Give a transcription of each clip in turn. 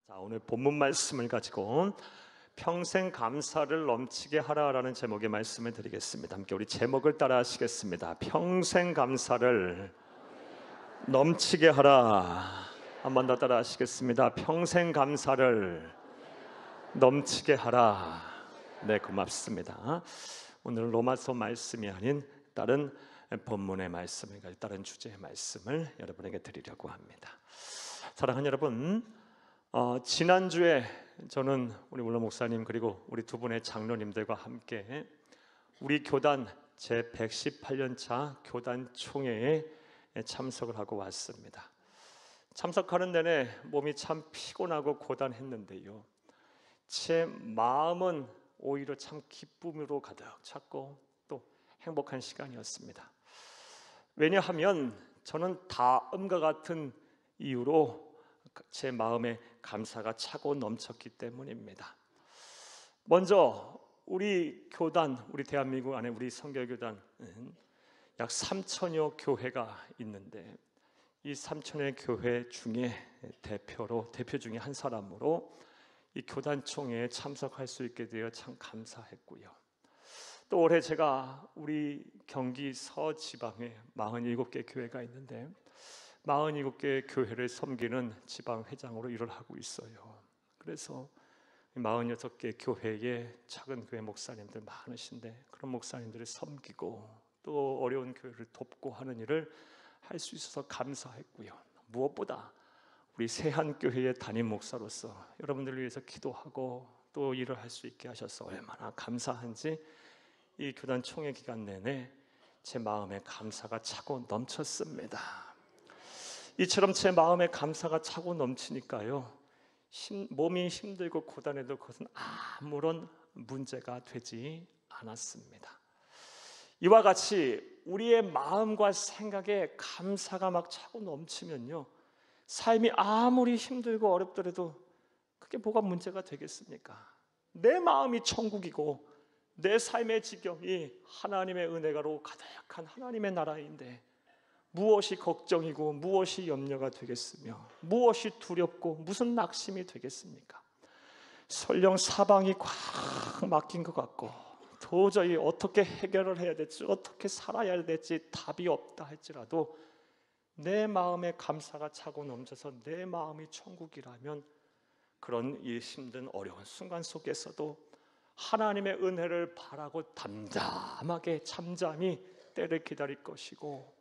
자, 오늘 본문 말씀을 가지고 평생 감사를 넘치게 하라라는 제목의 말씀을 드리겠습니다. 함께 우리 제목을 따라 하시겠습니다. 평생 감사를 넘치게 하라. 한 번 더 따라 하시겠습니다. 평생 감사를 넘치게 하라. 네, 고맙습니다. 오늘은 로마서 말씀이 아닌 다른 본문의 말씀을 가지고 다른 주제의 말씀을 여러분에게 드리려고 합니다. 사랑하는 여러분, 지난주에 저는 우리 물론 목사님 그리고 우리 두 분의 장로님들과 함께 우리 교단 제118년차 교단 총회에 참석을 하고 왔습니다. 참석하는 내내 몸이 참 피곤하고 고단했는데요, 제 마음은 오히려 참 기쁨으로 가득 찼고 또 행복한 시간이었습니다. 왜냐하면 저는 다음과 같은 이유로 제 마음에 감사가 차고 넘쳤기 때문입니다. 먼저 우리 교단, 우리 대한민국 안에 우리 선교교단은 약 3천여 교회가 있는데 이 3천여 교회 중에 대표 중에 한 사람으로 이 교단 총회에 참석할 수 있게 되어 참 감사했고요. 또 올해 제가 우리 경기 서지방에 47개 교회가 있는데 47개 교회를 섬기는 지방회장으로 일을 하고 있어요. 그래서 46개 교회에 작은 교회 목사님들 많으신데 그런 목사님들을 섬기고 또 어려운 교회를 돕고 하는 일을 할 수 있어서 감사했고요. 무엇보다 우리 세한교회의 담임 목사로서 여러분들을 위해서 기도하고 또 일을 할 수 있게 하셔서 얼마나 감사한지 이 교단 총회 기간 내내 제 마음에 감사가 차고 넘쳤습니다. 이처럼 제 마음에 감사가 차고 넘치니까요, 몸이 힘들고 고단해도 그것은 아무런 문제가 되지 않았습니다. 이와 같이 우리의 마음과 생각에 감사가 막 차고 넘치면요, 삶이 아무리 힘들고 어렵더라도 그게 뭐가 문제가 되겠습니까? 내 마음이 천국이고 내 삶의 지경이 하나님의 은혜가로 가득한 하나님의 나라인데 무엇이 걱정이고 무엇이 염려가 되겠으며 무엇이 두렵고 무슨 낙심이 되겠습니까? 설령 사방이 꽉 막힌 것 같고 도저히 어떻게 해결을 해야 될지 어떻게 살아야 될지 답이 없다 할지라도 내 마음에 감사가 차고 넘쳐서 내 마음이 천국이라면 그런 이 힘든 어려운 순간 속에서도 하나님의 은혜를 바라고 담담하게 잠잠히 때를 기다릴 것이고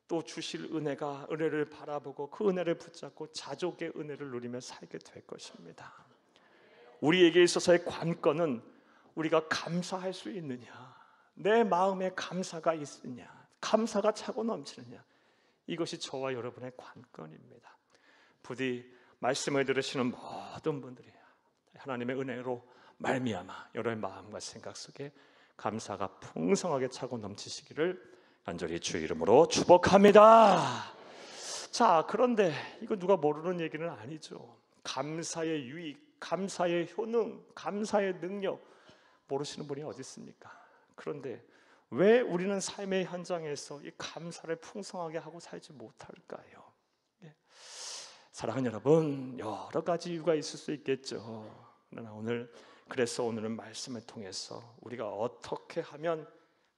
또 주실 은혜를 바라보고 그 은혜를 붙잡고 자족의 은혜를 누리며 살게 될 것입니다. 우리에게 있어서의 관건은 우리가 감사할 수 있느냐, 내 마음에 감사가 있느냐, 감사가 차고 넘치느냐, 이것이 저와 여러분의 관건입니다. 부디 말씀을 들으시는 모든 분들이 하나님의 은혜로 말미암아 여러분의 마음과 생각 속에 감사가 풍성하게 차고 넘치시기를 간절히 주의 이름으로 축복합니다. 자, 그런데 이거 누가 모르는 얘기는 아니죠. 감사의 유익, 감사의 효능, 감사의 능력 모르시는 분이 어디 있습니까? 그런데 왜 우리는 삶의 현장에서 이 감사를 풍성하게 하고 살지 못할까요? 사랑하는 여러분, 여러 가지 이유가 있을 수 있겠죠. 그러나 오늘은 말씀을 통해서 우리가 어떻게 하면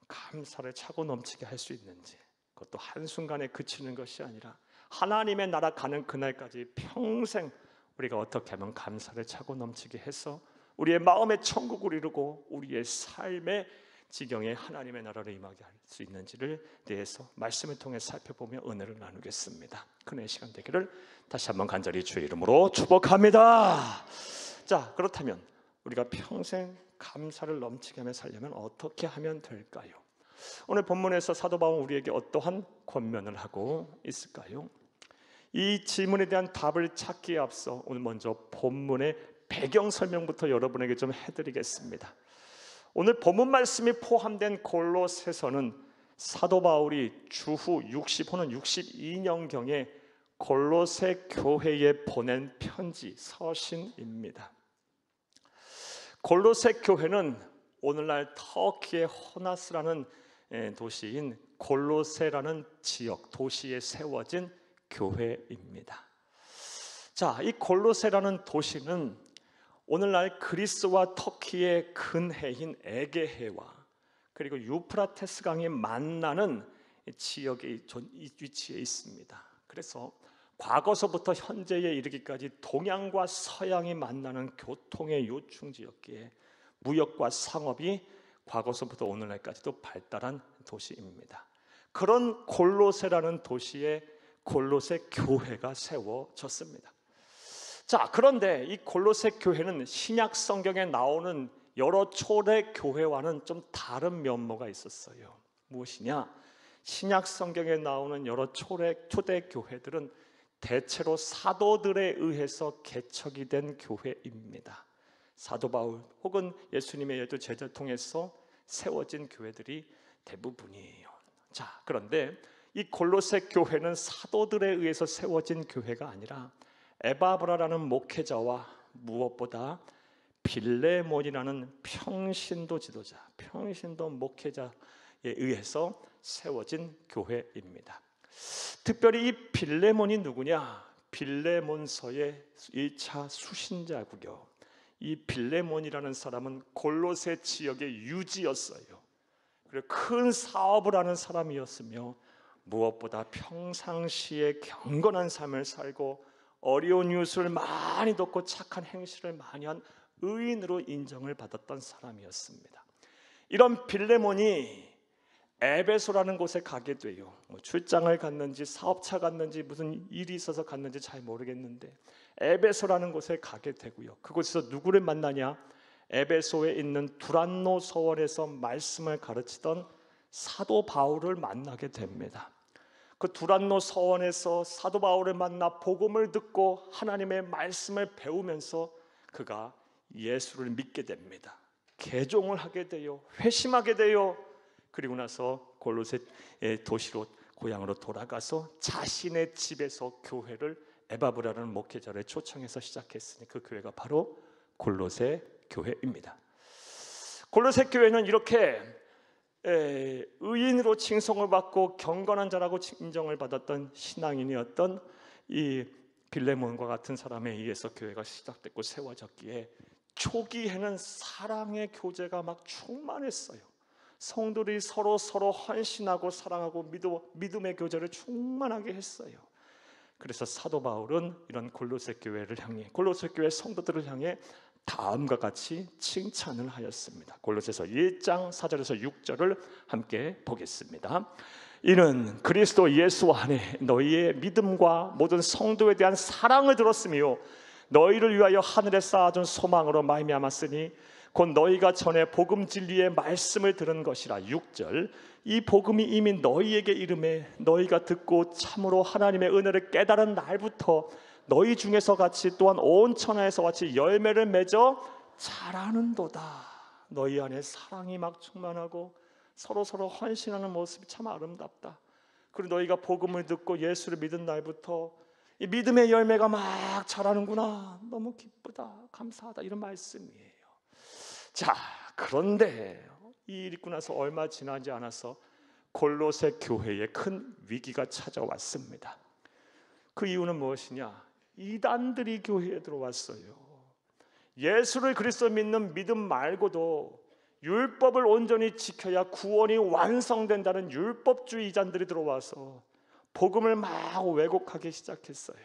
감사를 차고 넘치게 할 수 있는지, 그것도 한순간에 그치는 것이 아니라 하나님의 나라 가는 그날까지 평생 우리가 어떻게 하면 감사를 차고 넘치게 해서 우리의 마음의 천국을 이루고 우리의 삶의 지경에 하나님의 나라를 임하게 할 수 있는지를 대해서 말씀을 통해 살펴보며 은혜를 나누겠습니다. 큰의 시간 되기를 다시 한번 간절히 주의 이름으로 축복합니다. 자, 그렇다면 우리가 평생 감사를 넘치게 하며 살려면 어떻게 하면 될까요? 오늘 본문에서 사도 바울은 우리에게 어떠한 권면을 하고 있을까요? 이 질문에 대한 답을 찾기에 앞서 오늘 먼저 본문의 배경 설명부터 여러분에게 좀 해드리겠습니다. 오늘 본문 말씀이 포함된 골로새서는 사도 바울이 주후 60호는 62년경에 골로새 교회에 보낸 편지, 서신입니다. 골로새 교회는 오늘날 터키의 호나스라는 도시인 골로새라는 지역, 도시에 세워진 교회입니다. 자, 이 골로새라는 도시는 오늘날 그리스와 터키의 근해인 에게해와 그리고 유프라테스 강이 만나는 지역에 위치해 있습니다. 그래서 과거서부터 현재에 이르기까지 동양과 서양이 만나는 교통의 요충지였기에 무역과 상업이 과거서부터 오늘날까지도 발달한 도시입니다. 그런 골로새라는 도시에 골로새 교회가 세워졌습니다. 자, 그런데 이 골로새 교회는 신약 성경에 나오는 여러 초대 교회와는 좀 다른 면모가 있었어요. 무엇이냐? 신약 성경에 나오는 여러 초대 교회들은 대체로 사도들에 의해서 개척이 된 교회입니다. 사도 바울 혹은 예수님의 열두 제자를 통해서 세워진 교회들이 대부분이에요. 자, 그런데 이 골로새 교회는 사도들에 의해서 세워진 교회가 아니라 에바브라라는 목회자와 무엇보다 빌레몬이라는 평신도 지도자, 평신도 목회자에 의해서 세워진 교회입니다. 특별히 이 빌레몬이 누구냐? 빌레몬서의 1차 수신자고요. 이 빌레몬이라는 사람은 골로새 지역의 유지였어요. 그리고 큰 사업을 하는 사람이었으며 무엇보다 평상시에 경건한 삶을 살고 어려운 이웃을 많이 돕고 착한 행실을 많이 한 의인으로 인정을 받았던 사람이었습니다. 이런 빌레몬이 에베소라는 곳에 가게 돼요. 출장을 갔는지 사업차 갔는지 무슨 일이 있어서 갔는지 잘 모르겠는데 에베소라는 곳에 가게 되고요. 그곳에서 누구를 만나냐? 에베소에 있는 두란노 서원에서 말씀을 가르치던 사도 바울을 만나게 됩니다. 그 두란노 서원에서 사도 바울을 만나 복음을 듣고 하나님의 말씀을 배우면서 그가 예수를 믿게 됩니다. 개종을 하게 돼요. 회심하게 돼요. 그리고 나서 골로새 도시로 고향으로 돌아가서 자신의 집에서 교회를 에바브라는 목회자를 초청해서 시작했으니 그 교회가 바로 골로새 교회입니다. 골로새 교회는 이렇게 의인으로 칭송을 받고 경건한 자라고 인정을 받았던 신앙인이었던 이 빌레몬과 같은 사람에 의해서 교회가 시작됐고 세워졌기에 초기에는 사랑의 교제가 막 충만했어요. 성도들이 서로 헌신하고 사랑하고 믿음의 교제를 충만하게 했어요. 그래서 사도 바울은 이런 골로새 교회를 향해, 골로새 교회 성도들을 향해 다음과 같이 칭찬을 하였습니다. 골로새서 1장 4절에서 6절을 함께 보겠습니다. 이는 그리스도 예수 안에 너희의 믿음과 모든 성도에 대한 사랑을 들었으며 너희를 위하여 하늘에 쌓아둔 소망으로 말미암았으니 곧 너희가 전에 복음 진리의 말씀을 들은 것이라. 6절 이 복음이 이미 너희에게 이름에 너희가 듣고 참으로 하나님의 은혜를 깨달은 날부터 너희 중에서 같이 또한 온 천하에서 같이 열매를 맺어 자라는도다. 너희 안에 사랑이 막 충만하고 서로 헌신하는 모습이 참 아름답다. 그리고 너희가 복음을 듣고 예수를 믿은 날부터 이 믿음의 열매가 막 자라는구나. 너무 기쁘다, 감사하다, 이런 말씀이에요. 자, 그런데 이 일 있고 나서 얼마 지나지 않아서 골로새 교회에 큰 위기가 찾아왔습니다. 그 이유는 무엇이냐? 이단들이 교회에 들어왔어요. 예수를 그리스도 믿는 믿음 말고도 율법을 온전히 지켜야 구원이 완성된다는 율법주의 이단들이 들어와서 복음을 막 왜곡하기 시작했어요.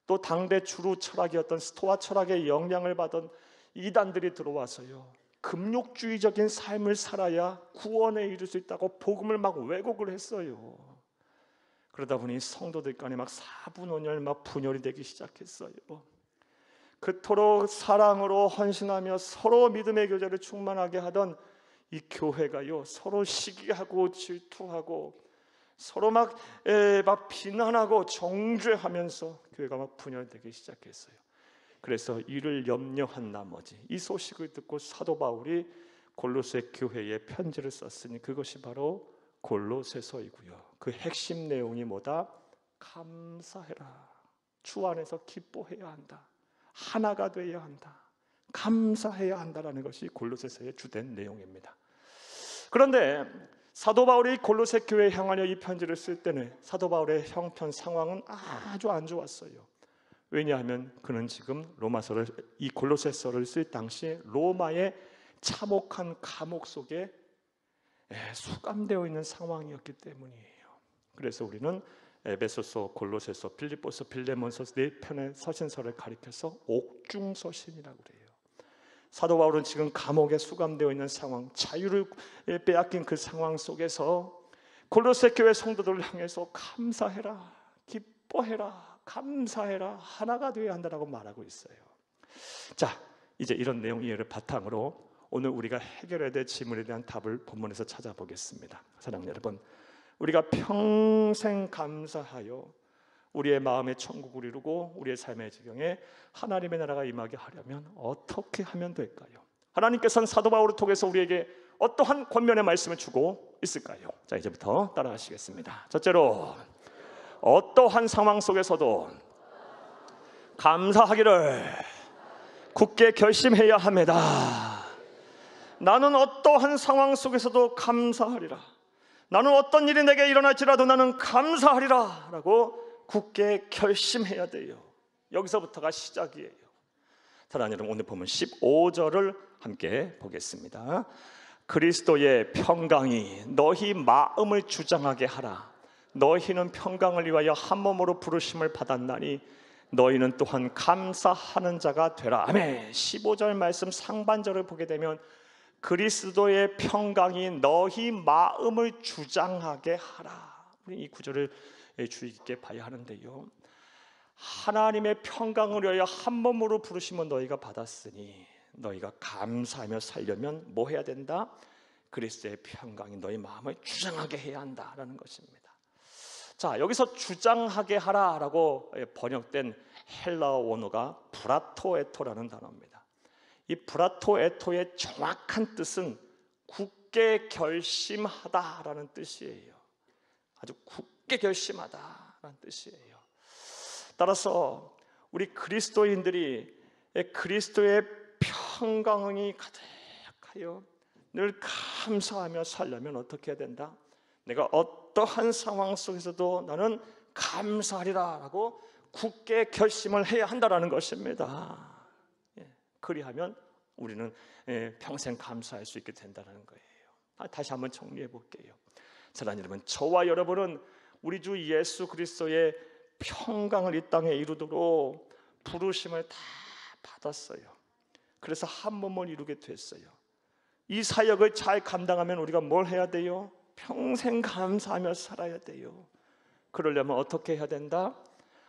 또 당대 주류 철학이었던 스토아 철학의 영향을 받은 이단들이 들어와서요, 금욕주의적인 삶을 살아야 구원에 이를 수 있다고 복음을 막 왜곡을 했어요. 그러다 보니 성도들 간에 막 사분원열, 막 분열이 되기 시작했어요. 그토록 사랑으로 헌신하며 서로 믿음의 교제를 충만하게 하던 이 교회가요, 서로 시기하고 질투하고 서로 막 비난하고 정죄하면서 교회가 막 분열되기 시작했어요. 그래서 이를 염려한 나머지 이 소식을 듣고 사도 바울이 골로새 교회에 편지를 썼으니 그것이 바로 골로새서이고요. 그 핵심 내용이 뭐다? 감사해라. 주 안에서 기뻐해야 한다. 하나가 되어야 한다. 감사해야 한다라는 것이 골로새서의 주된 내용입니다. 그런데 사도 바울이 골로새 교회에 향하여 이 편지를 쓸 때는 사도 바울의 형편 상황은 아주 안 좋았어요. 왜냐하면 그는 지금 로마서를, 이 골로새서를 쓸 당시 로마의 참혹한 감옥 속에 수감되어 있는 상황이었기 때문이에요. 그래서 우리는 에베소서, 골로새서, 빌립보서, 빌레몬서 네 편의 서신서를 가리켜서 옥중서신이라고 그래요. 사도 바울은 지금 감옥에 수감되어 있는 상황, 자유를 빼앗긴 그 상황 속에서 골로새 교회 성도들을 향해서 감사해라, 기뻐해라, 감사해라, 하나가 되어야 한다라고 말하고 있어요. 자, 이제 이런 내용 이해를 바탕으로 오늘 우리가 해결해야 될 질문에 대한 답을 본문에서 찾아보겠습니다. 사랑하는 여러분, 우리가 평생 감사하여 우리의 마음의 천국을 이루고 우리의 삶의 지경에 하나님의 나라가 임하게 하려면 어떻게 하면 될까요? 하나님께서는 사도 바울을 통해서 우리에게 어떠한 권면의 말씀을 주고 있을까요? 자, 이제부터 따라하시겠습니다. 첫째로, 어떠한 상황 속에서도 감사하기를 굳게 결심해야 합니다. 나는 어떠한 상황 속에서도 감사하리라. 나는 어떤 일이 내게 일어날지라도 나는 감사하리라 라고 굳게 결심해야 돼요. 여기서부터가 시작이에요. 사랑하는 여러분, 오늘 보면 15절을 함께 보겠습니다. 그리스도의 평강이 너희 마음을 주장하게 하라. 너희는 평강을 위하여 한 몸으로 부르심을 받았나니 너희는 또한 감사하는 자가 되라. 아멘. 15절 말씀 상반절을 보게 되면 그리스도의 평강이 너희 마음을 주장하게 하라. 우리 이 구절을 주의 깊게 봐야 하는데요, 하나님의 평강을 위하여 한 몸으로 부르심은 너희가 받았으니 너희가 감사하며 살려면 뭐 해야 된다? 그리스도의 평강이 너희 마음을 주장하게 해야 한다라는 것입니다. 자, 여기서 주장하게 하라라고 번역된 헬라어 원어가 브라토에토라는 단어입니다. 이 브라토에토의 정확한 뜻은 굳게 결심하다라는 뜻이에요. 아주 굳게 결심하다라는 뜻이에요. 따라서 우리 그리스도인들이 그리스도의 평강이 가득하여 늘 감사하며 살려면 어떻게 해야 된다? 내가 어떠한 상황 속에서도 나는 감사하리라 라고 굳게 결심을 해야 한다는 것입니다. 그리하면 우리는 평생 감사할 수 있게 된다는 거예요. 다시 한번 정리해 볼게요. 사랑하는 여러분, 저와 여러분은 우리 주 예수 그리스도의 평강을 이 땅에 이루도록 부르심을 다 받았어요. 그래서 한 몸을 이루게 됐어요. 이 사역을 잘 감당하면 우리가 뭘 해야 돼요? 평생 감사하며 살아야 돼요. 그러려면 어떻게 해야 된다?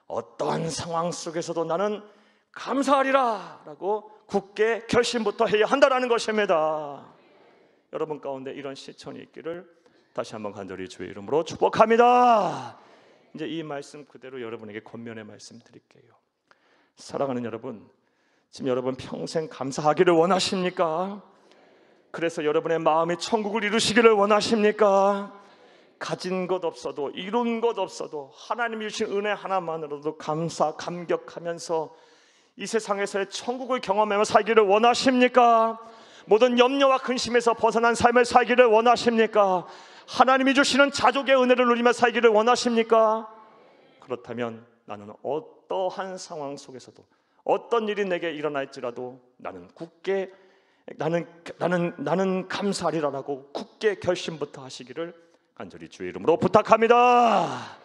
어떠한 상황 속에서도 나는 감사하리라 라고 굳게 결심부터 해야 한다는 것입니다. 여러분 가운데 이런 실천이 있기를 다시 한번 간절히 주의 이름으로 축복합니다. 이제 이 말씀 그대로 여러분에게 권면의 말씀 드릴게요. 사랑하는 여러분, 지금 여러분 평생 감사하기를 원하십니까? 그래서 여러분의 마음이 천국을 이루시기를 원하십니까? 가진 것 없어도, 이룬 것 없어도 하나님이 주신 은혜 하나만으로도 감격하면서 이 세상에서의 천국을 경험하며 살기를 원하십니까? 모든 염려와 근심에서 벗어난 삶을 살기를 원하십니까? 하나님이 주시는 자족의 은혜를 누리며 살기를 원하십니까? 그렇다면 나는 어떠한 상황 속에서도 어떤 일이 내게 일어날지라도 나는 굳게 나는 감사하리라라고 굳게 결심부터 하시기를 간절히 주의 이름으로 부탁합니다.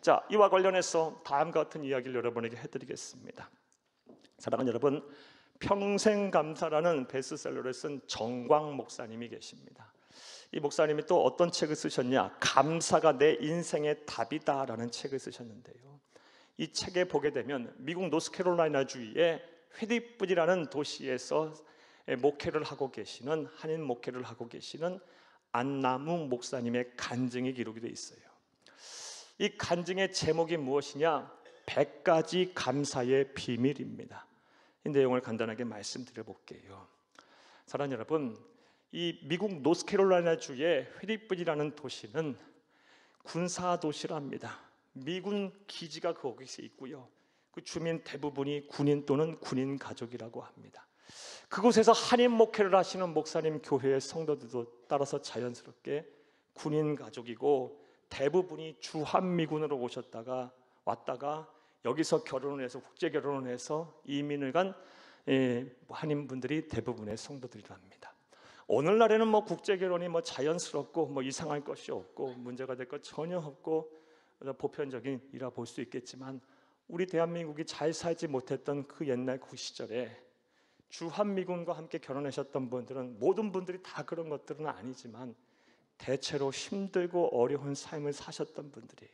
자, 이와 관련해서 다음과 같은 이야기를 여러분에게 해드리겠습니다. 사랑하는 여러분, 평생 감사라는 베스트셀러를 쓴 정광 목사님이 계십니다. 이 목사님이 또 어떤 책을 쓰셨냐? 감사가 내 인생의 답이다라는 책을 쓰셨는데요, 이 책에 보게 되면 미국 노스캐롤라이나 주의 휘디뿌디라는 도시에서 목회를 하고 계시는, 한인 목회를 하고 계시는 안나무 목사님의 간증이 기록이 되어 있어요. 이 간증의 제목이 무엇이냐? 100가지 감사의 비밀입니다. 이 내용을 간단하게 말씀드려 볼게요. 사랑하는 여러분, 이 미국 노스캐롤라이나 주의 휘디뿌디라는 도시는 군사 도시랍니다. 미군 기지가 거기서 있고요, 그 주민 대부분이 군인 또는 군인 가족이라고 합니다. 그곳에서 한인 목회를 하시는 목사님 교회의 성도들도 따라서 자연스럽게 군인 가족이고 대부분이 주한미군으로 왔다가 여기서 결혼을 해서 국제 결혼을 해서 이민을 간 한인분들이 대부분의 성도들이랍니다. 오늘날에는 뭐 국제 결혼이 뭐 자연스럽고 뭐 이상할 것이 없고 문제가 될 것 전혀 없고 보편적인 이라 볼 수 있겠지만, 우리 대한민국이 잘 살지 못했던 그 옛날 그 시절에 주한미군과 함께 결혼하셨던 분들은, 모든 분들이 다 그런 것들은 아니지만 대체로 힘들고 어려운 삶을 사셨던 분들이에요.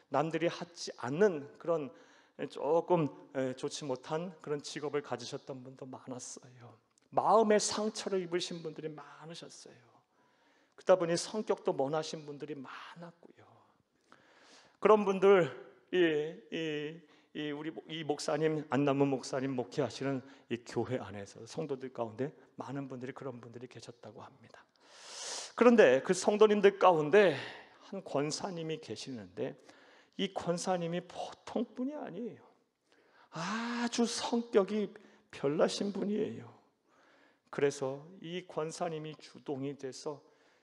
남들이 하지 않는 그런 조금 좋지 못한 그런 직업을 가지셨던 분도 많았어요. 마음의 상처를 입으신 분들이 많으셨어요. 그러다 보니 성격도 모나신 분들이 많았고요. 그런 분들, 우리 이 목사님, 안남은 목사님 목회하시는 이 교회 안에서 성도들 가운데 많은 분들이, 그런 분들이 계셨다고 합니다. 그런데 그 성도님들 가운데 한 권사님이 계시는데, 이 권사님이 보통 분이 아니에요. 아주 성격이 별나신 분이에요. 그래서 이 권사님이 주동이 돼서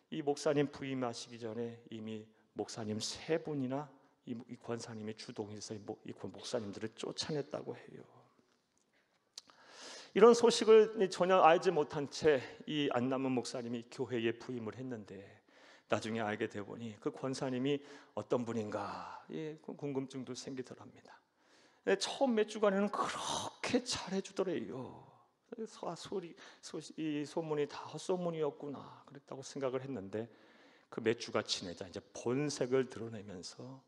이 목사님 부임하시기 전에 이미 목사님 3분이나 이 권사님이 주동이 돼서 이 목사님들을 쫓아냈다고 해요. 이런 소식을 전혀 알지 못한 채 이 안남은 목사님이 교회에 부임을 했는데, 나중에 알게 되어 보니 그 권사님이 어떤 분인가 궁금증도 생기더랍니다. 처음 몇 주간에는 그렇게 잘해주더래요. 이 소문이 다 헛소문이었구나 그랬다고 생각을 했는데, 그 몇 주가 지내자 이제 본색을 드러내면서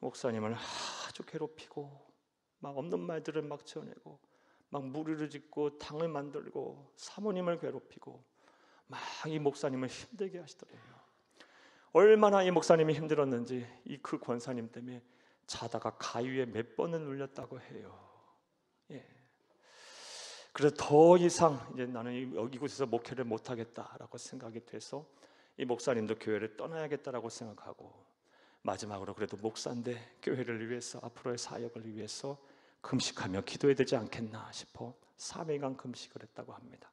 목사님을 아주 괴롭히고, 막 없는 말들을 막 지어내고, 막 무리를 짓고 당을 만들고 사모님을 괴롭히고 막 이 목사님을 힘들게 하시더래요. 얼마나 이 목사님이 힘들었는지 그 권사님 때문에 자다가 가위에 몇 번을 눌렸다고 해요. 그래서 더 이상 이제 나는 이곳에서 목회를 못하겠다라고 생각이 돼서 이 목사님도 교회를 떠나야겠다라고 생각하고, 마지막으로 그래도 목사인데 교회를 위해서, 앞으로의 사역을 위해서 금식하며 기도해야 되지 않겠나 싶어 3일간 금식을 했다고 합니다.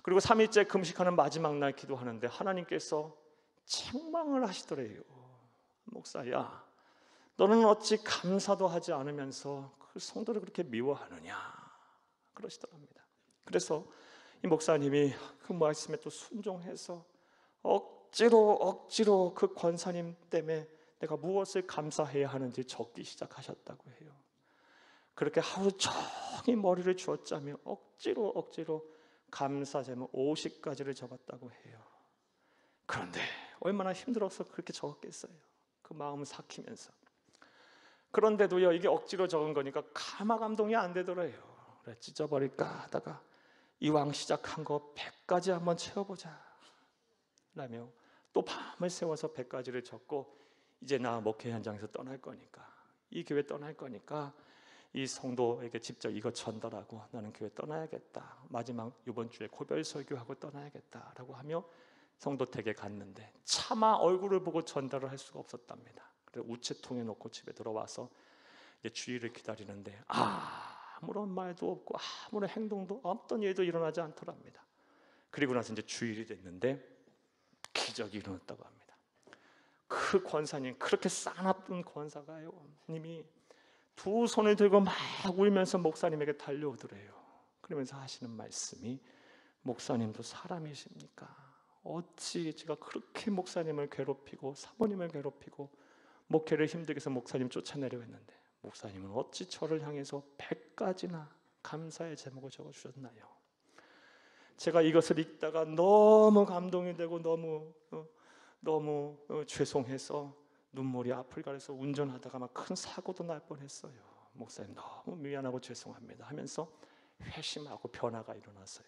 그리고 3일째 금식하는 마지막 날 기도하는데 하나님께서 책망을 하시더래요. 목사야, 너는 어찌 감사도 하지 않으면서 그 성도를 그렇게 미워하느냐 그러시더랍니다. 그래서 이 목사님이 그 말씀에 또 순종해서 억지로 그 권사님 때문에 내가 무엇을 감사해야 하는지 적기 시작하셨다고 해요. 그렇게 하루 종일 머리를 쥐어짜며 억지로 감사 제목 50가지를 적었다고 해요. 그런데 얼마나 힘들어서 그렇게 적었겠어요. 그 마음을 삭히면서. 그런데도요, 이게 억지로 적은 거니까 가마감동이 안 되더래요. 그래, 찢어버릴까 하다가 이왕 시작한 거 100가지 한번 채워보자 라며 또 밤을 새워서 100가지를 적고, 이제 나 목회 현장에서 떠날 거니까, 이 교회 떠날 거니까 이 성도에게 직접 이거 전달하고 나는 교회 떠나야겠다, 마지막 이번 주에 고별 설교하고 떠나야겠다라고 하며 성도 댁에 갔는데 차마 얼굴을 보고 전달을 할 수가 없었답니다. 그래서 우체통에 놓고 집에 들어와서 이제 주일을 기다리는데 아무런 말도 없고 아무런 행동도, 어떤 일도 일어나지 않더랍니다. 그리고 나서 이제 주일이 됐는데 기적이 일어났다고 합니다. 그 권사님, 그렇게 싸나쁜 권사가요, 님이 두 손을 들고 막 울면서 목사님에게 달려오더래요. 그러면서 하시는 말씀이, 목사님도 사람이십니까? 어찌 제가 그렇게 목사님을 괴롭히고 사모님을 괴롭히고 목회를 힘들게 해서 목사님 쫓아내려 했는데 목사님은 어찌 저를 향해서 100가지나 감사의 제목을 적어주셨나요? 제가 이것을 읽다가 너무 감동이 되고 너무 죄송해서 눈물이 앞을 가려서 운전하다가 막 큰 사고도 날 뻔했어요. 목사님 너무 미안하고 죄송합니다 하면서 회심하고 변화가 일어났어요.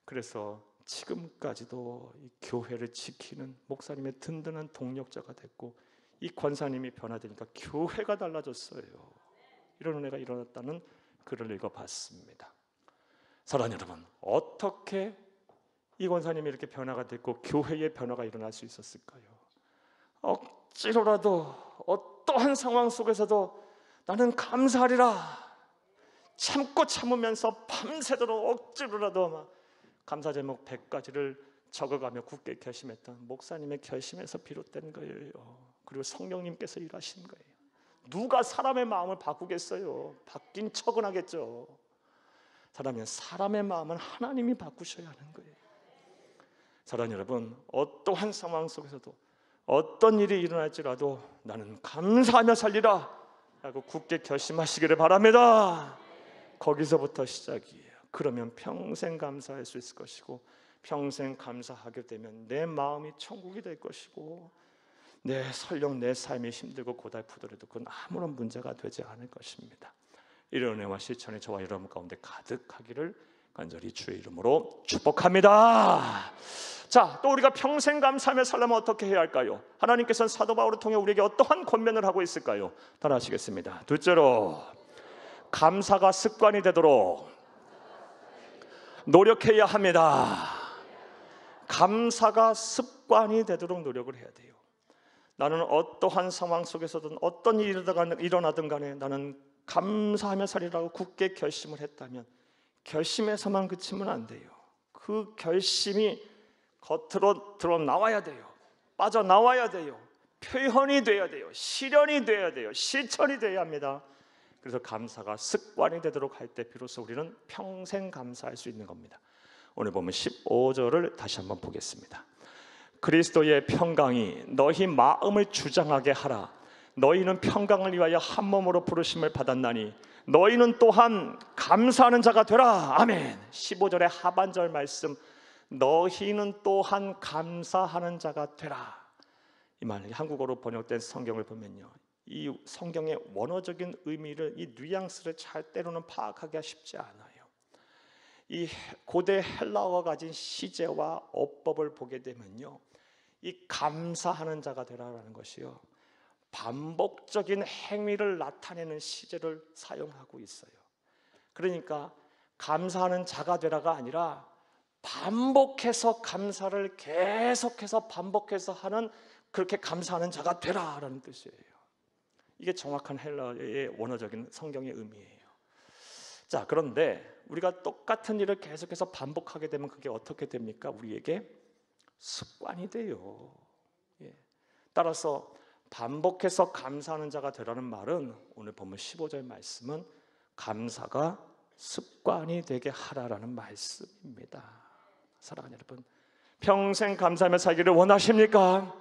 그래서 지금까지도 이 교회를 지키는 목사님의 든든한 동력자가 됐고, 이 권사님이 변화되니까 교회가 달라졌어요. 이런 은혜가 일어났다는 글을 읽어봤습니다. 사랑하는 여러분, 어떻게 이 권사님이 이렇게 변화가 됐고 교회의 변화가 일어날 수 있었을까요? 억지로라도 어떠한 상황 속에서도 나는 감사하리라 참으면서 밤새도록 억지로라도 막 감사 제목 100가지를 적어가며 굳게 결심했던 목사님의 결심에서 비롯된 거예요. 그리고 성령님께서 일하신 거예요. 누가 사람의 마음을 바꾸겠어요? 바뀐 척은 하겠죠. 사람의 마음은 하나님이 바꾸셔야 하는 거예요. 사랑하는 여러분, 어떠한 상황 속에서도 어떤 일이 일어날지라도 나는 감사하며 살리라 라고 굳게 결심하시기를 바랍니다. 거기서부터 시작이에요. 그러면 평생 감사할 수 있을 것이고, 평생 감사하게 되면 내 마음이 천국이 될 것이고, 설령 내 삶이 힘들고 고달프더라도 그건 아무런 문제가 되지 않을 것입니다. 이런 은혜와 실천이 저와 여러분 가운데 가득하기를 간절히 주의 이름으로 축복합니다. 자, 또 우리가 평생 감사하며 살려면 어떻게 해야 할까요? 하나님께서는 사도 바울을 통해 우리에게 어떠한 권면을 하고 있을까요? 따라하시겠습니다. 둘째로, 감사가 습관이 되도록 노력해야 합니다. 감사가 습관이 되도록 노력을 해야 돼요. 나는 어떠한 상황 속에서든 어떤 일이 일어나든 간에 나는 감사하며 살리라고 굳게 결심을 했다면 결심에서만 그치면 안 돼요. 그 결심이 겉으로 드러나와야 돼요. 빠져나와야 돼요. 표현이 돼야 돼요. 실현이 돼야 돼요. 실천이 돼야 합니다. 그래서 감사가 습관이 되도록 할 때 비로소 우리는 평생 감사할 수 있는 겁니다. 오늘 보면 15절을 다시 한번 보겠습니다. 그리스도의 평강이 너희 마음을 주장하게 하라. 너희는 평강을 위하여 한 몸으로 부르심을 받았나니 너희는 또한 감사하는 자가 되라. 아멘. 15절의 하반절 말씀, 너희는 또한 감사하는 자가 되라. 이 말, 한국어로 번역된 성경을 보면요, 이 성경의 원어적인 의미를, 이 뉘앙스를 잘 때로는 파악하기가 쉽지 않아요. 이 고대 헬라어가 가진 시제와 어법을 보게 되면요, 이 감사하는 자가 되라라는 것이요, 반복적인 행위를 나타내는 시제를 사용하고 있어요. 그러니까 감사하는 자가 되라가 아니라 반복해서 감사를 계속해서 반복해서 하는, 그렇게 감사하는 자가 되라라는 뜻이에요. 이게 정확한 헬라어의 원어적인 성경의 의미예요. 자, 그런데 우리가 똑같은 일을 계속해서 반복하게 되면 그게 어떻게 됩니까? 우리에게 습관이 돼요. 따라서 반복해서 감사하는 자가 되라는 말은, 오늘 보면 15절 말씀은 감사가 습관이 되게 하라라는 말씀입니다. 사랑하는 여러분, 평생 감사하며 살기를 원하십니까?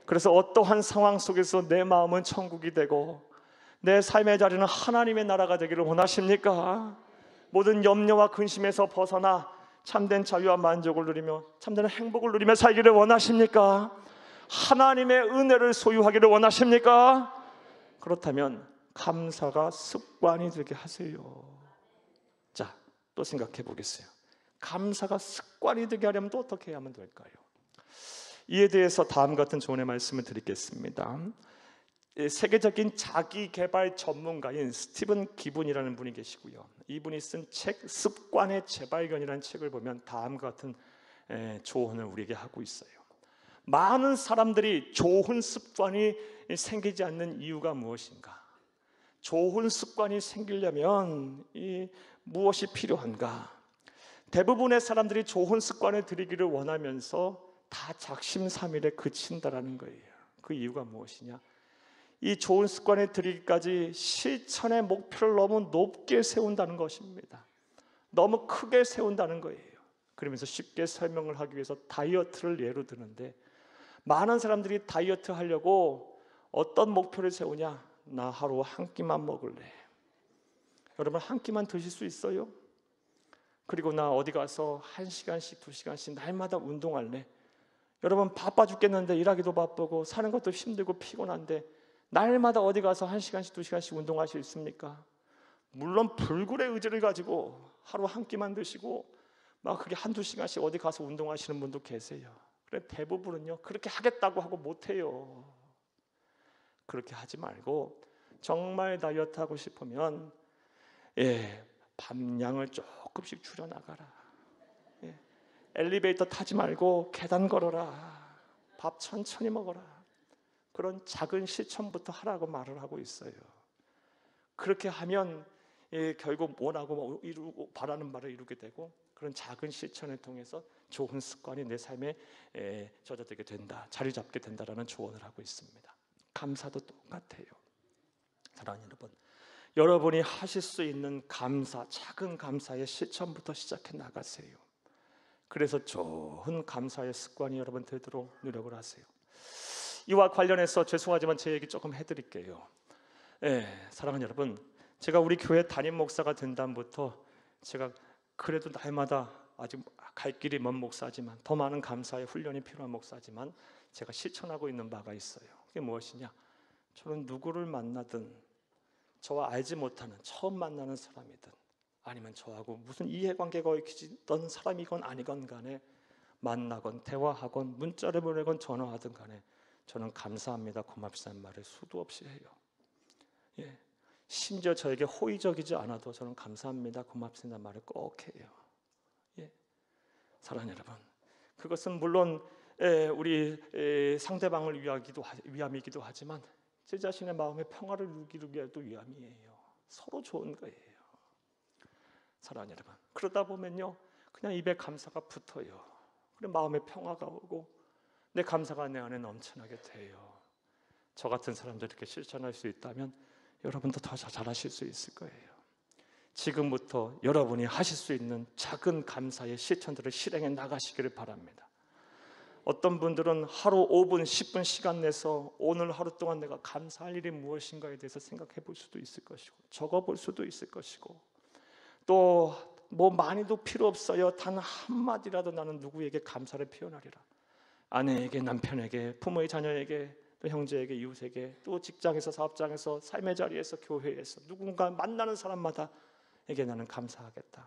그래서 어떠한 상황 속에서 내 마음은 천국이 되고 내 삶의 자리는 하나님의 나라가 되기를 원하십니까? 모든 염려와 근심에서 벗어나 참된 자유와 만족을 누리며 참된 행복을 누리며 살기를 원하십니까? 하나님의 은혜를 소유하기를 원하십니까? 그렇다면 감사가 습관이 되게 하세요. 자, 또 생각해 보겠어요. 감사가 습관이 되게 하려면 또 어떻게 하면 될까요? 이에 대해서 다음 같은 조언의 말씀을 드리겠습니다. 세계적인 자기개발 전문가인 스티븐 기분이라는 분이 계시고요, 이분이 쓴 책 습관의 재발견이라는 책을 보면 다음과 같은 조언을 우리에게 하고 있어요. 많은 사람들이 좋은 습관이 생기지 않는 이유가 무엇인가? 좋은 습관이 생기려면 무엇이 필요한가? 대부분의 사람들이 좋은 습관을 들이기를 원하면서 다 작심삼일에 그친다라는 거예요. 그 이유가 무엇이냐? 이 좋은 습관을 들이기까지 실천의 목표를 너무 높게 세운다는 것입니다. 너무 크게 세운다는 거예요. 그러면서 쉽게 설명을 하기 위해서 다이어트를 예로 드는데, 많은 사람들이 다이어트 하려고 어떤 목표를 세우냐? 나 하루 한 끼만 먹을래. 여러분, 한 끼만 드실 수 있어요? 그리고 나 어디 가서 1시간씩 2시간씩 날마다 운동할래. 여러분, 바빠 죽겠는데, 일하기도 바쁘고 사는 것도 힘들고 피곤한데 날마다 어디 가서 1시간씩 2시간씩 운동할 수 있습니까? 물론 불굴의 의지를 가지고 하루 한 끼만 드시고 막 그게 한두 시간씩 어디 가서 운동하시는 분도 계세요. 그래, 대부분은요 그렇게 하겠다고 하고 못해요. 그렇게 하지 말고, 정말 다이어트 하고 싶으면 밥량을 조금씩 줄여나가라. 엘리베이터 타지 말고 계단 걸어라. 밥 천천히 먹어라. 그런 작은 실천부터 하라고 말을 하고 있어요. 그렇게 하면 결국 원하고 이루고 바라는 바를 이루게 되고, 그런 작은 실천을 통해서 좋은 습관이 내 삶에 젖어들게 된다, 자리 잡게 된다라는 조언을 하고 있습니다. 감사도 똑같아요. 사랑하는 여러분, 여러분이 하실 수 있는 감사, 작은 감사의 실천부터 시작해 나가세요. 그래서 좋은 감사의 습관이 여러분 되도록 노력을 하세요. 이와 관련해서 죄송하지만 제 얘기 조금 해드릴게요. 사랑하는 여러분, 제가 우리 교회 담임 목사가 된 다음부터 제가 그래도 날마다 아직 갈 길이 먼 목사지만, 더 많은 감사의 훈련이 필요한 목사지만 제가 실천하고 있는 바가 있어요. 그게 무엇이냐? 저는 누구를 만나든, 저와 알지 못하는 처음 만나는 사람이든 아니면 저하고 무슨 이해관계가 있던 사람이건 아니건 간에 만나건 대화하건 문자를 보내건 전화하든 간에 저는 감사합니다, 고맙습니다 말을 수도 없이 해요. 심지어 저에게 호의적이지 않아도 저는 감사합니다, 고맙습니다 말을 꼭 해요. 사랑하는 여러분, 그것은 물론 우리 상대방을 위함이기도 하지만 제 자신의 마음의 평화를 누리기 위해도 위함이에요. 서로 좋은 거예요. 사랑하는 여러분, 그러다 보면요 그냥 입에 감사가 붙어요. 그리고 마음의 평화가 오고 내 감사가 내 안에 넘쳐나게 돼요. 저 같은 사람들 이렇게 실천할 수 있다면 여러분도 더 잘하실 수 있을 거예요. 지금부터 여러분이 하실 수 있는 작은 감사의 실천들을 실행해 나가시기를 바랍니다. 어떤 분들은 하루 5분, 10분 시간 내서 오늘 하루 동안 내가 감사할 일이 무엇인가에 대해서 생각해 볼 수도 있을 것이고, 적어 볼 수도 있을 것이고, 또 뭐 많이도 필요 없어요. 단 한마디라도 나는 누구에게 감사를 표현하리라. 아내에게, 남편에게, 부모의 자녀에게, 또 형제에게, 이웃에게, 또 직장에서, 사업장에서, 삶의 자리에서, 교회에서 누군가 만나는 사람마다 에게 나는 감사하겠다,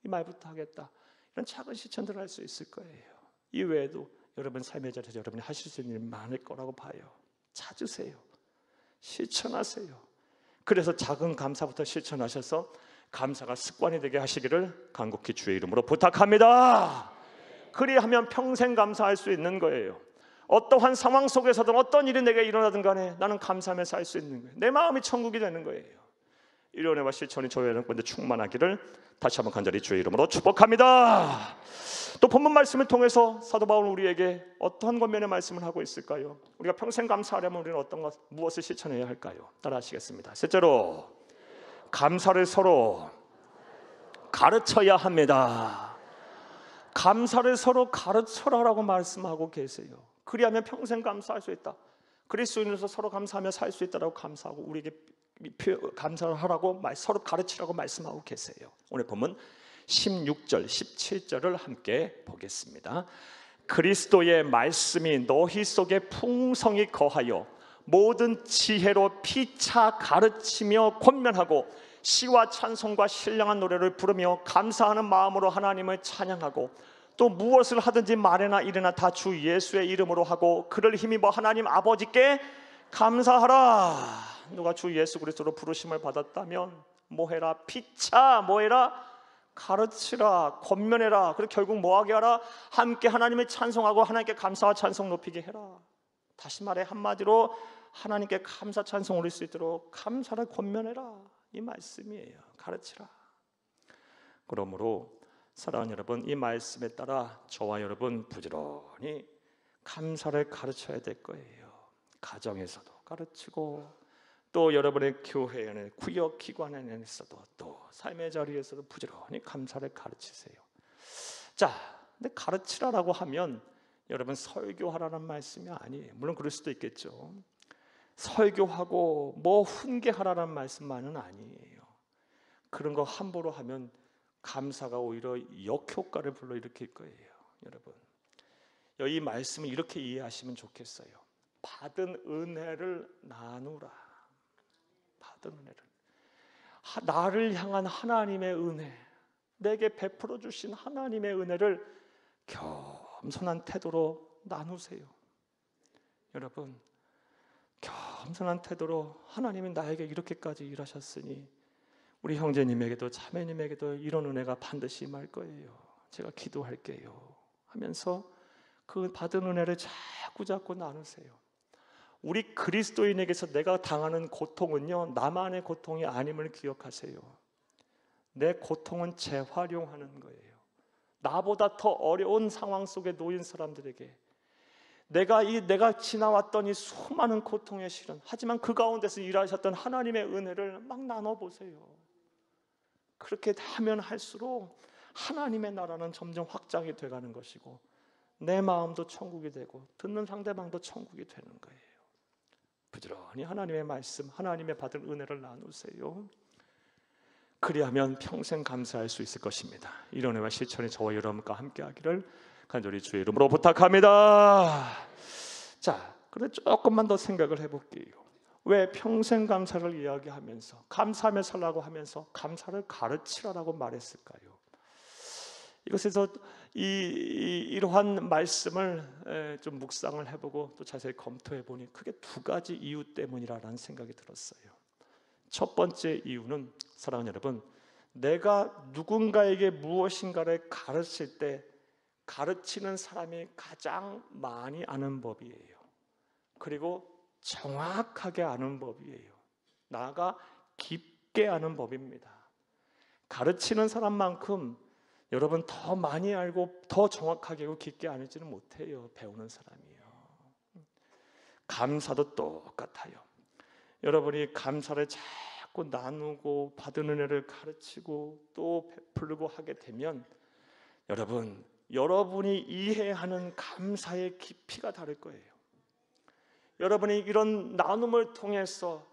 이 말부터 하겠다. 이런 작은 실천들을 할 수 있을 거예요. 이 외에도 여러분 삶의 자리에서 여러분이 하실 수 있는 일이 많을 거라고 봐요. 찾으세요. 실천하세요. 그래서 작은 감사부터 실천하셔서 감사가 습관이 되게 하시기를 간곡히 주의 이름으로 부탁합니다. 그리하면 평생 감사할 수 있는 거예요. 어떠한 상황 속에서든 어떤 일이 내게 일어나든 간에 나는 감사하며 살 수 있는 거예요. 내 마음이 천국이 되는 거예요. 이런 은혜와 실천이 저희 여러분들 충만하기를 다시 한번 간절히 주의 이름으로 축복합니다. 또 본문 말씀을 통해서 사도 바울은 우리에게 어떠한 권면의 말씀을 하고 있을까요? 우리가 평생 감사하려면 우리는 무엇을 실천해야 할까요? 따라 하시겠습니다. 셋째로, 감사를 서로 가르쳐야 합니다. 감사를 서로 가르쳐라라고 말씀하고 계세요. 그리하면 평생 감사할 수 있다. 그리스도인으로서 서로 감사하며 살 수 있다라고 감사하고 우리에게 감사를 하라고 서로 가르치라고 말씀하고 계세요. 오늘 본문 16절, 17절을 함께 보겠습니다. 그리스도의 말씀이 너희 속에 풍성히 거하여 모든 지혜로 피차 가르치며 권면하고 시와 찬송과 신령한 노래를 부르며 감사하는 마음으로 하나님을 찬양하고 또 무엇을 하든지 말이나 일이나 다 주 예수의 이름으로 하고 그를 힘입어 하나님 아버지께 감사하라. 누가 주 예수 그리스도로 부르심을 받았다면 뭐해라? 피차 뭐해라? 가르치라, 권면해라. 그리고 결국 뭐하게 하라? 함께 하나님을 찬송하고 하나님께 감사와 찬송 높이게 해라. 다시 말해 한마디로 하나님께 감사 찬송 올릴 수 있도록 감사를 권면해라, 이 말씀이에요. 가르치라. 그러므로 사랑하는 여러분, 이 말씀에 따라 저와 여러분 부지런히 감사를 가르쳐야 될 거예요. 가정에서도 가르치고 또 여러분의 교회 안에 구역 기관 안에서도 또 삶의 자리에서도 부지런히 감사를 가르치세요. 자, 근데 가르치라라고 하면 여러분 설교하라는 말씀이 아니에요. 물론 그럴 수도 있겠죠. 설교하고 뭐 훈계하라는 말씀만은 아니에요. 그런 거 함부로 하면 감사가 오히려 역효과를 불러일으킬 거예요. 여러분, 이 말씀을 이렇게 이해하시면 좋겠어요. 받은 은혜를 나누라. 받은 은혜를, 나를 향한 하나님의 은혜, 내게 베풀어 주신 하나님의 은혜를 겸손한 태도로 나누세요. 여러분, 겸손한 태도로 하나님이 나에게 이렇게까지 일하셨으니 우리 형제님에게도 자매님에게도 이런 은혜가 반드시 임할 거예요. 제가 기도할게요 하면서 그 받은 은혜를 자꾸 나누세요. 우리 그리스도인에게서 내가 당하는 고통은요, 나만의 고통이 아님을 기억하세요. 내 고통은 재활용하는 거예요. 나보다 더 어려운 상황 속에 놓인 사람들에게 내가 지나왔던 이 수많은 고통의 시련, 하지만 그 가운데서 일하셨던 하나님의 은혜를 막 나눠보세요. 그렇게 하면 할수록 하나님의 나라는 점점 확장이 돼가는 것이고 내 마음도 천국이 되고 듣는 상대방도 천국이 되는 거예요. 부지런히 하나님의 말씀, 하나님의 받은 은혜를 나누세요. 그리하면 평생 감사할 수 있을 것입니다. 이런 은혜와 실천이 저와 여러분과 함께 하기를 간절히 주의 이름으로 부탁합니다. 자, 그런데 조금만 더 생각을 해볼게요. 왜 평생 감사를 이야기하면서 감사하며 살라고 하면서 감사를 가르치라고 말했을까요? 이것에서 이러한 말씀을 좀 묵상을 해보고 또 자세히 검토해보니 크게 두 가지 이유 때문이라는 생각이 들었어요. 첫 번째 이유는 사랑하는 여러분, 내가 누군가에게 무엇인가를 가르칠 때 가르치는 사람이 가장 많이 아는 법이에요. 그리고 정확하게 아는 법이에요. 나아가 깊게 아는 법입니다. 가르치는 사람만큼 여러분 더 많이 알고 더 정확하게 알고 깊게 알지는 못해요. 배우는 사람이요. 감사도 똑같아요. 여러분이 감사를 자꾸 나누고 받은 은혜를 가르치고 또 베풀고 하게 되면 여러분이 이해하는 감사의 깊이가 다를 거예요. 여러분이 이런 나눔을 통해서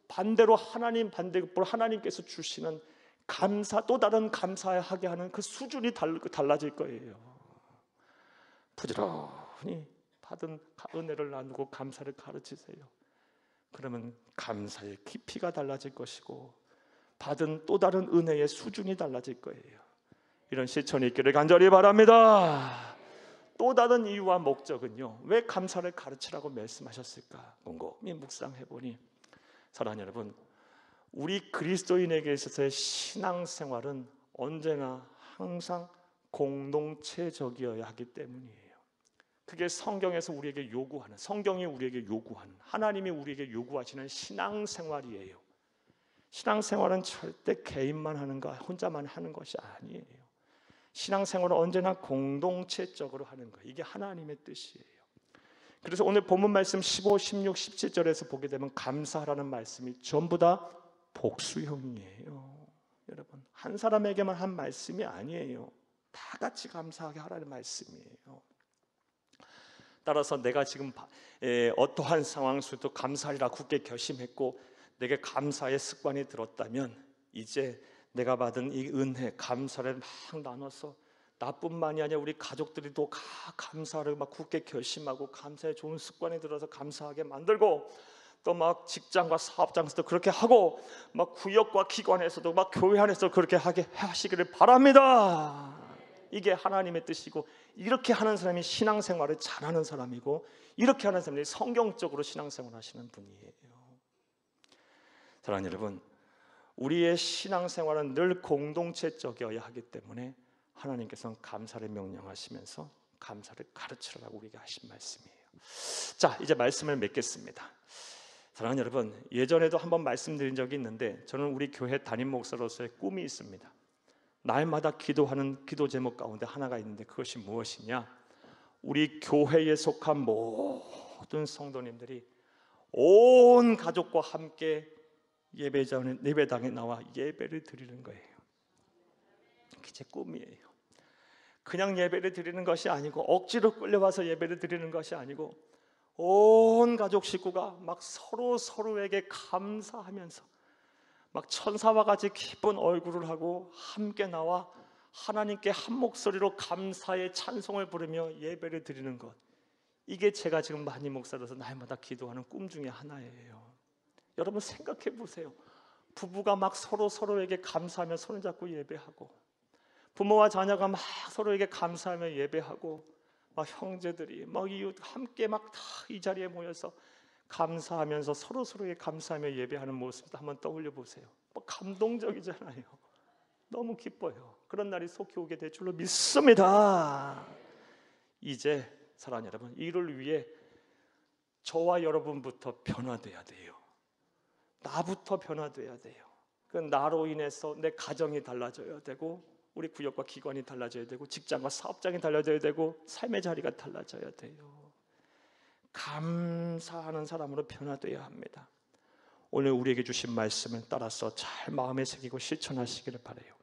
반대로 하나님께서 주시는 감사, 또 다른 감사하게 하는 그 수준이 달라질 거예요. 부지런히 받은 은혜를 나누고 감사를 가르치세요. 그러면 감사의 깊이가 달라질 것이고 받은 또 다른 은혜의 수준이 달라질 거예요. 이런 실천이 있기를 간절히 바랍니다. 또 다른 이유와 목적은요, 왜 감사를 가르치라고 말씀하셨을까? 곰곰이 묵상해보니 사랑하는 여러분, 우리 그리스도인에게 있어서의 신앙생활은 언제나 항상 공동체적이어야 하기 때문이에요. 그게 성경에서 우리에게 요구하는, 성경이 우리에게 요구하는, 하나님이 우리에게 요구하시는 신앙생활이에요. 신앙생활은 절대 개인만 하는 거, 혼자만 하는 것이 아니에요. 신앙생활은 언제나 공동체적으로 하는 거예요. 이게 하나님의 뜻이에요. 그래서 오늘 본문 말씀 15, 16, 17절에서 보게 되면 감사하라는 말씀이 전부 다 복수형이에요. 여러분, 한 사람에게만 한 말씀이 아니에요. 다 같이 감사하게 하라는 말씀이에요. 따라서 내가 지금 어떠한 상황 속에도 감사하리라 굳게 결심했고 내게 감사의 습관이 들었다면 이제 내가 받은 이 은혜, 감사를 막 나눠서 나뿐만이 아니라 우리 가족들이도 감사를 막 굳게 결심하고 감사의 좋은 습관이 들어서 감사하게 만들고 또 막 직장과 사업장에서도 그렇게 하고 막 구역과 기관에서도 막 교회 안에서 그렇게 하시기를 바랍니다. 이게 하나님의 뜻이고 이렇게 하는 사람이 신앙생활을 잘하는 사람이고 이렇게 하는 사람이 성경적으로 신앙생활 하시는 분이에요. 사랑하는 여러분, 우리의 신앙생활은 늘 공동체적이어야 하기 때문에 하나님께서는 감사를 명령하시면서 감사를 가르치라고 우리에게 하신 말씀이에요. 자, 이제 말씀을 맺겠습니다. 사랑하는 여러분, 예전에도 한번 말씀드린 적이 있는데 저는 우리 교회 담임 목사로서의 꿈이 있습니다. 날마다 기도하는 기도 제목 가운데 하나가 있는데 그것이 무엇이냐? 우리 교회에 속한 모든 성도님들이 온 가족과 함께 예배당에 나와 예배를 드리는 거예요. 그게 제 꿈이에요. 그냥 예배를 드리는 것이 아니고 억지로 끌려와서 예배를 드리는 것이 아니고 온 가족 식구가 막 서로에게 감사하면서 막 천사와 같이 기쁜 얼굴을 하고 함께 나와 하나님께 한 목소리로 감사의 찬송을 부르며 예배를 드리는 것, 이게 제가 지금 담임 목사로서 날마다 기도하는 꿈 중에 하나예요. 여러분 생각해 보세요. 부부가 막 서로에게 감사하며 손을 잡고 예배하고 부모와 자녀가 막 서로에게 감사하며 예배하고 막 형제들이 막 이웃 함께 막 다 이 자리에 모여서 감사하면서 서로에게 감사하며 예배하는 모습도 한번 떠올려 보세요. 뭐 감동적이잖아요. 너무 기뻐요. 그런 날이 속히 오게 될 줄로 믿습니다. 이제 사랑하는 여러분, 이를 위해 저와 여러분부터 변화돼야 돼요. 나부터 변화돼야 돼요. 그 나로 인해서 내 가정이 달라져야 되고 우리 구역과 기관이 달라져야 되고 직장과 사업장이 달라져야 되고 삶의 자리가 달라져야 돼요. 감사하는 사람으로 변화되어야 합니다. 오늘 우리에게 주신 말씀을 따라서 잘 마음에 새기고 실천하시기를 바라요.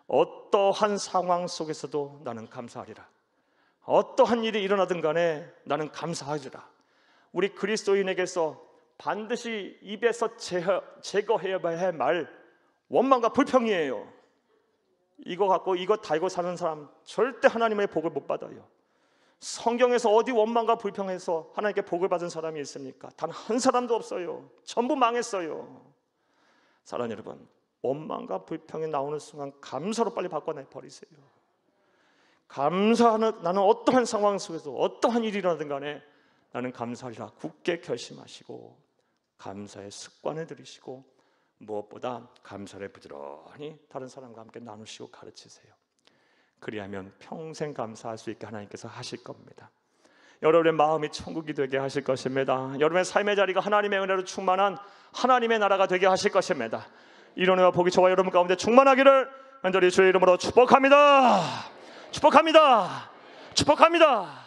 어떠한 상황 속에서도 나는 감사하리라. 어떠한 일이 일어나든 간에 나는 감사하리라. 우리 그리스도인에게서 반드시 입에서 제거해야 할 말, 원망과 불평이에요. 이거 갖고 이거 달고 사는 사람 절대 하나님의 복을 못 받아요. 성경에서 어디 원망과 불평해서 하나님께 복을 받은 사람이 있습니까? 단 한 사람도 없어요. 전부 망했어요. 사랑하는 여러분, 원망과 불평이 나오는 순간 감사로 빨리 바꿔내 버리세요. 감사하는, 나는 어떠한 상황 속에서 어떠한 일이 일어나든 간에 나는 감사하리라 굳게 결심하시고 감사의 습관을 들이시고 무엇보다 감사를 부지런히 다른 사람과 함께 나누시고 가르치세요. 그리하면 평생 감사할 수 있게 하나님께서 하실 겁니다. 여러분의 마음이 천국이 되게 하실 것입니다. 여러분의 삶의 자리가 하나님의 은혜로 충만한 하나님의 나라가 되게 하실 것입니다. 이런 은혜와 복이 저와 여러분 가운데 충만하기를 간절히 주의 이름으로 축복합니다. 축복합니다. 축복합니다.